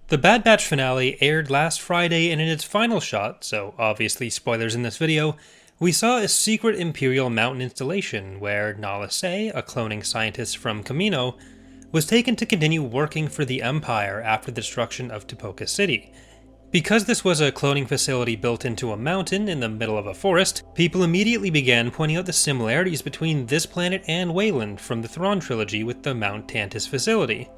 The Bad Batch finale aired last Friday, and in its final shot, so obviously spoilers in this video, we saw a secret Imperial mountain installation where Nala Se, a cloning scientist from Kamino, was taken to continue working for the Empire after the destruction of Tipoca City. Because this was a cloning facility built into a mountain in the middle of a forest, people immediately began pointing out the similarities between this planet and Wayland from the Thrawn Trilogy with the Moutt Tantiss facility.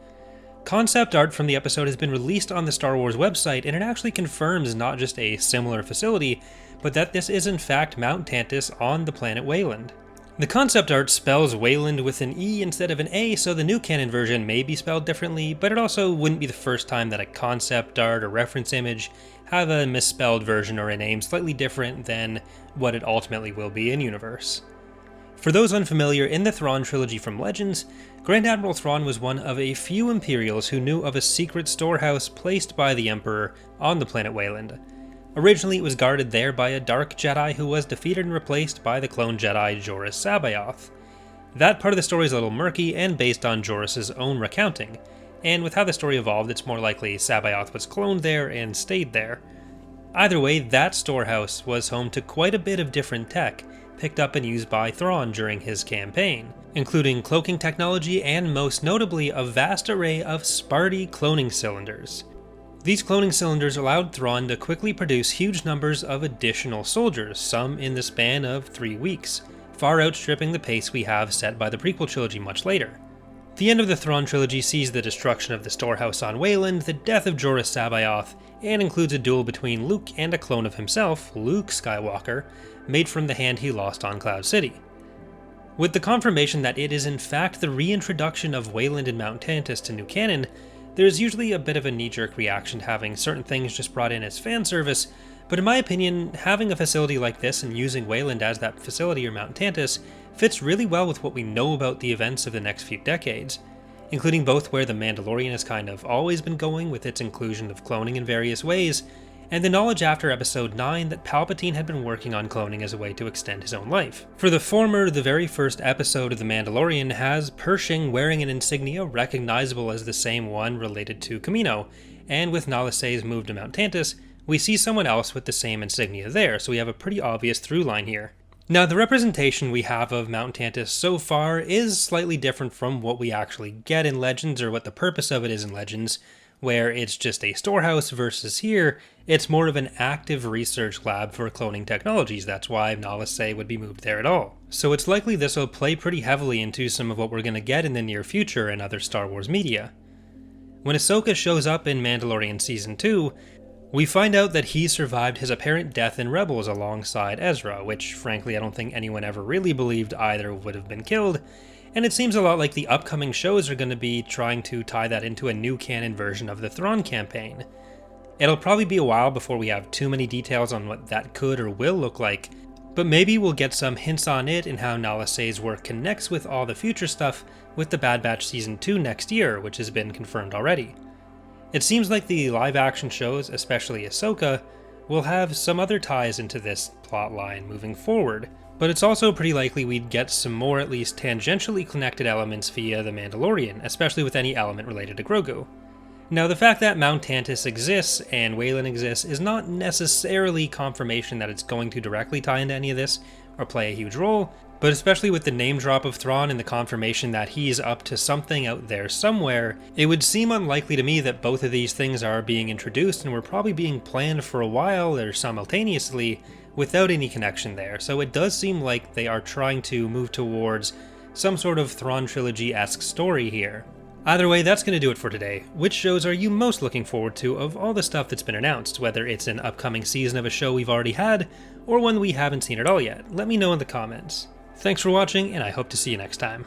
Concept art from the episode has been released on the Star Wars website, and it actually confirms not just a similar facility, but that this is in fact Moutt Tantiss on the planet Wayland. The concept art spells Wayland with an E instead of an A, so the new canon version may be spelled differently, but it also wouldn't be the first time that a concept art or reference image have a misspelled version or a name slightly different than what it ultimately will be in universe. For those unfamiliar, in the Thrawn Trilogy from Legends, Grand Admiral Thrawn was one of a few Imperials who knew of a secret storehouse placed by the Emperor on the planet Wayland. Originally it was guarded there by a Dark Jedi who was defeated and replaced by the clone Jedi Joruus C'baoth. That part of the story is a little murky and based on Joruus's own recounting, and with how the story evolved it's more likely C'baoth was cloned there and stayed there. Either way, that storehouse was home to quite a bit of different tech, picked up and used by Thrawn during his campaign, including cloaking technology and most notably a vast array of Sparty cloning cylinders. These cloning cylinders allowed Thrawn to quickly produce huge numbers of additional soldiers, some in the span of 3 weeks, far outstripping the pace we have set by the prequel trilogy much later. The end of the Thrawn Trilogy sees the destruction of the storehouse on Wayland, the death of Joruus C'baoth, and includes a duel between Luke and a clone of himself, Luke Skywalker, made from the hand he lost on Cloud City. With the confirmation that it is in fact the reintroduction of Wayland and Moutt Tantiss to new canon, there's usually a bit of a knee-jerk reaction to having certain things just brought in as fan service, but in my opinion, having a facility like this and using Wayland as that facility or Moutt Tantiss fits really well with what we know about the events of the next few decades, including both where The Mandalorian has kind of always been going with its inclusion of cloning in various ways, and the knowledge after Episode 9 that Palpatine had been working on cloning as a way to extend his own life. For the former, the very first episode of The Mandalorian has Pershing wearing an insignia recognizable as the same one related to Kamino, and with Nala Se's move to Moutt Tantiss, we see someone else with the same insignia there, so we have a pretty obvious through line here. Now, the representation we have of Moutt Tantiss so far is slightly different from what we actually get in Legends, or what the purpose of it is in Legends, where it's just a storehouse, versus here, it's more of an active research lab for cloning technologies. That's why Nala Se would be moved there at all. So it's likely this will play pretty heavily into some of what we're going to get in the near future in other Star Wars media. When Ahsoka shows up in Mandalorian Season 2, we find out that he survived his apparent death in Rebels alongside Ezra, which frankly I don't think anyone ever really believed either would have been killed, and it seems a lot like the upcoming shows are going to be trying to tie that into a new canon version of the Thrawn campaign. It'll probably be a while before we have too many details on what that could or will look like, but maybe we'll get some hints on it and how Nala Se's work connects with all the future stuff with the Bad Batch Season 2 next year, which has been confirmed already. It seems like the live-action shows, especially Ahsoka, will have some other ties into this plotline moving forward, but it's also pretty likely we'd get some more at least tangentially connected elements via The Mandalorian, especially with any element related to Grogu. Now, the fact that Moutt Tantiss exists and Wayland exists is not necessarily confirmation that it's going to directly tie into any of this or play a huge role, but especially with the name drop of Thrawn and the confirmation that he's up to something out there somewhere, it would seem unlikely to me that both of these things are being introduced and were probably being planned for a while or simultaneously without any connection there, so it does seem like they are trying to move towards some sort of Thrawn Trilogy-esque story here. Either way, that's going to do it for today. Which shows are you most looking forward to of all the stuff that's been announced, whether it's an upcoming season of a show we've already had, or one we haven't seen at all yet? Let me know in the comments. Thanks for watching, and I hope to see you next time.